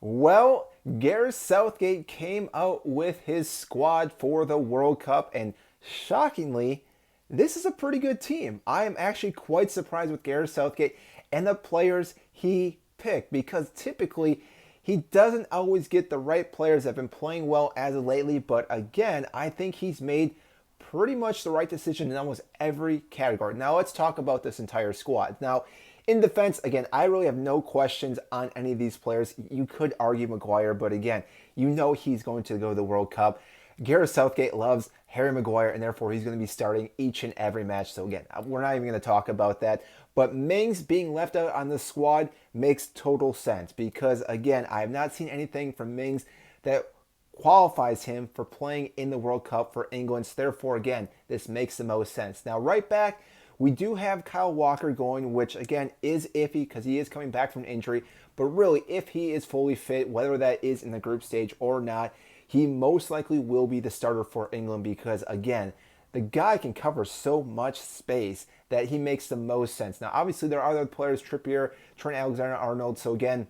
Well, Gareth Southgate came out with his squad for the World Cup, and shockingly, this is a pretty good team. I am actually quite surprised with Gareth Southgate and the players he picked because typically he doesn't always get the right players that have been playing well as of lately, but again, I think he's made pretty much the right decision in almost every category. Now let's talk about this entire squad. Now, in defense, again, I really have no questions on any of these players. You could argue Maguire, but again, you know he's going to go to the World Cup. Gareth Southgate loves Harry Maguire, and therefore he's going to be starting each and every match. So again, we're not even going to talk about that. But Mings being left out on the squad makes total sense because, again, I have not seen anything from Mings that qualifies him for playing in the World Cup for England. So therefore, again, this makes the most sense. Now, right back, we do have Kyle Walker going, which again is iffy because he is coming back from injury. But really, if he is fully fit, whether that is in the group stage or not, he most likely will be the starter for England because, again, the guy can cover so much space that he makes the most sense. Now, obviously, there are other players, Trippier, Trent Alexander-Arnold. So again,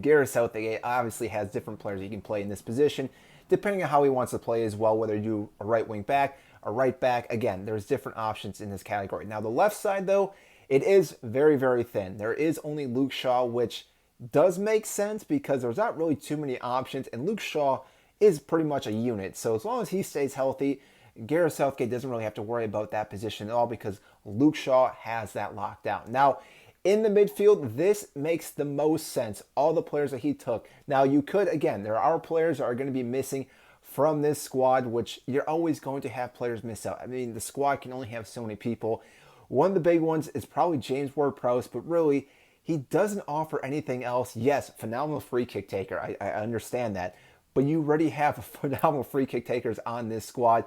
Gareth Southgate obviously has different players he can play in this position, depending on how he wants to play as well, whether you do a right wing back, a right back. Again, there's different options in this category. Now, the left side, though, it is very, very thin. There is only Luke Shaw, which does make sense because there's not really too many options, and Luke Shaw is pretty much a unit. So as long as he stays healthy, Gareth Southgate doesn't really have to worry about that position at all because Luke Shaw has that locked down. Now, in the midfield, this makes the most sense. All the players that he took. Now, you could, again, there are players that are going to be missing from this squad, which you're always going to have players miss out. I mean, the squad can only have so many people. One of the big ones is probably James Ward-Prowse, but really, he doesn't offer anything else. Yes, phenomenal free kick taker. I understand that. But you already have phenomenal free kick takers on this squad.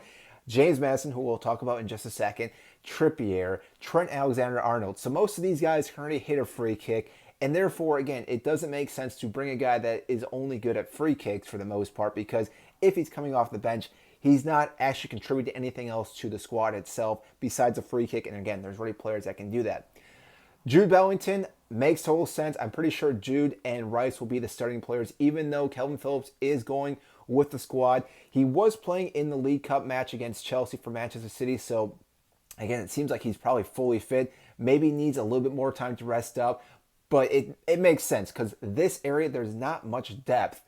James Maddison, who we'll talk about in just a second, Trippier, Trent Alexander-Arnold. So most of these guys can already hit a free kick, and therefore, again, it doesn't make sense to bring a guy that is only good at free kicks for the most part because if he's coming off the bench, he's not actually contributing anything else to the squad itself besides a free kick, and again, there's already players that can do that. Jude Bellingham makes total sense. I'm pretty sure Jude and Rice will be the starting players, even though Kelvin Phillips is going with the squad. He was playing in the League Cup match against Chelsea for Manchester City, so again, it seems like he's probably fully fit. Maybe needs a little bit more time to rest up, but it makes sense because this area, there's not much depth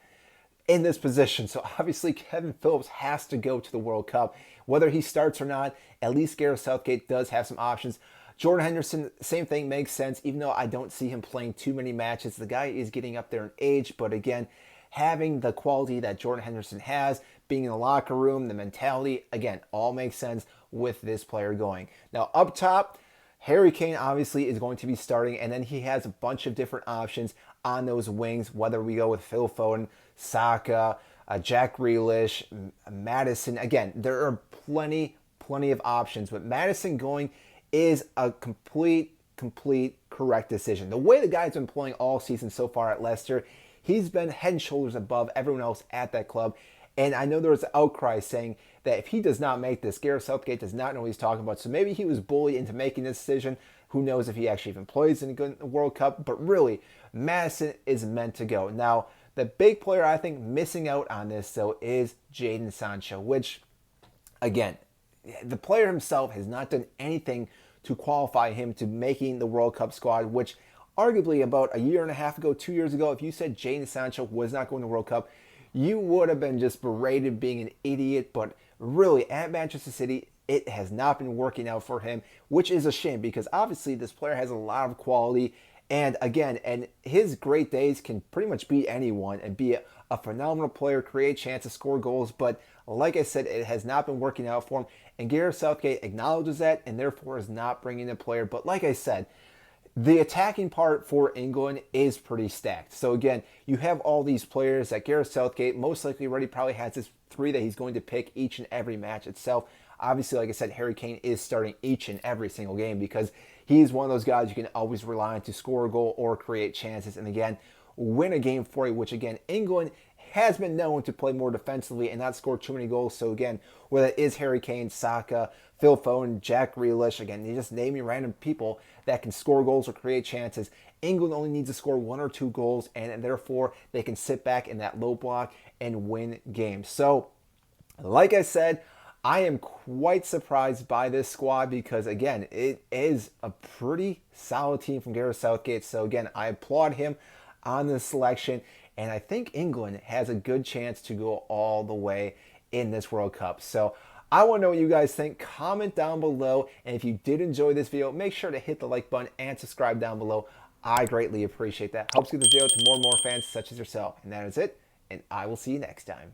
in this position. So obviously Kevin Phillips has to go to the World Cup. Whether he starts or not, at least Gareth Southgate does have some options. Jordan Henderson, same thing, makes sense, even though I don't see him playing too many matches. The guy is getting up there in age, but again, having the quality that Jordan Henderson has, being in the locker room, the mentality, again, all makes sense with this player going. Now, up top, Harry Kane obviously is going to be starting, and then he has a bunch of different options on those wings, whether we go with Phil Foden, Saka, Jack Grealish, Maddison. Again, there are plenty of options, but Maddison going is a complete correct decision. The way the guy's been playing all season so far at Leicester, he's been head and shoulders above everyone else at that club. And I know there was an outcry saying that if he does not make this, Gareth Southgate does not know what he's talking about. So maybe he was bullied into making this decision. Who knows if he actually even plays in the World Cup. But really, Maddison is meant to go. Now, the big player I think missing out on this, though, is Jadon Sancho, which, again, the player himself has not done anything to qualify him to making the World Cup squad, which arguably about a year and a half ago, 2 years ago, if you said Jadon Sancho was not going to the World Cup, you would have been just berated being an idiot. But really, at Manchester City, it has not been working out for him, which is a shame because obviously this player has a lot of quality. And again, and his great days can pretty much beat anyone and be a phenomenal player, create chances, score goals. But like I said, it has not been working out for him. And Gareth Southgate acknowledges that and therefore is not bringing the player. But like I said, the attacking part for England is pretty stacked. So again, you have all these players that Gareth Southgate most likely already probably has his three that he's going to pick each and every match itself. Obviously, like I said, Harry Kane is starting each and every single game because he's one of those guys you can always rely on to score a goal or create chances. And again, win a game for you, which again, England has been known to play more defensively and not score too many goals. So again, whether it is Harry Kane, Saka, Phil Foden, Jack Grealish, again, you just name me random people that can score goals or create chances. England only needs to score 1 or 2 goals, and therefore they can sit back in that low block and win games. So, like I said, I am quite surprised by this squad because, again, it is a pretty solid team from Gareth Southgate. So, again, I applaud him on this selection, and I think England has a good chance to go all the way in this World Cup. So, I want to know what you guys think. Comment down below, and if you did enjoy this video, make sure to hit the like button and subscribe down below. I greatly appreciate that. Helps get this video to more and more fans such as yourself. And that is it, and I will see you next time.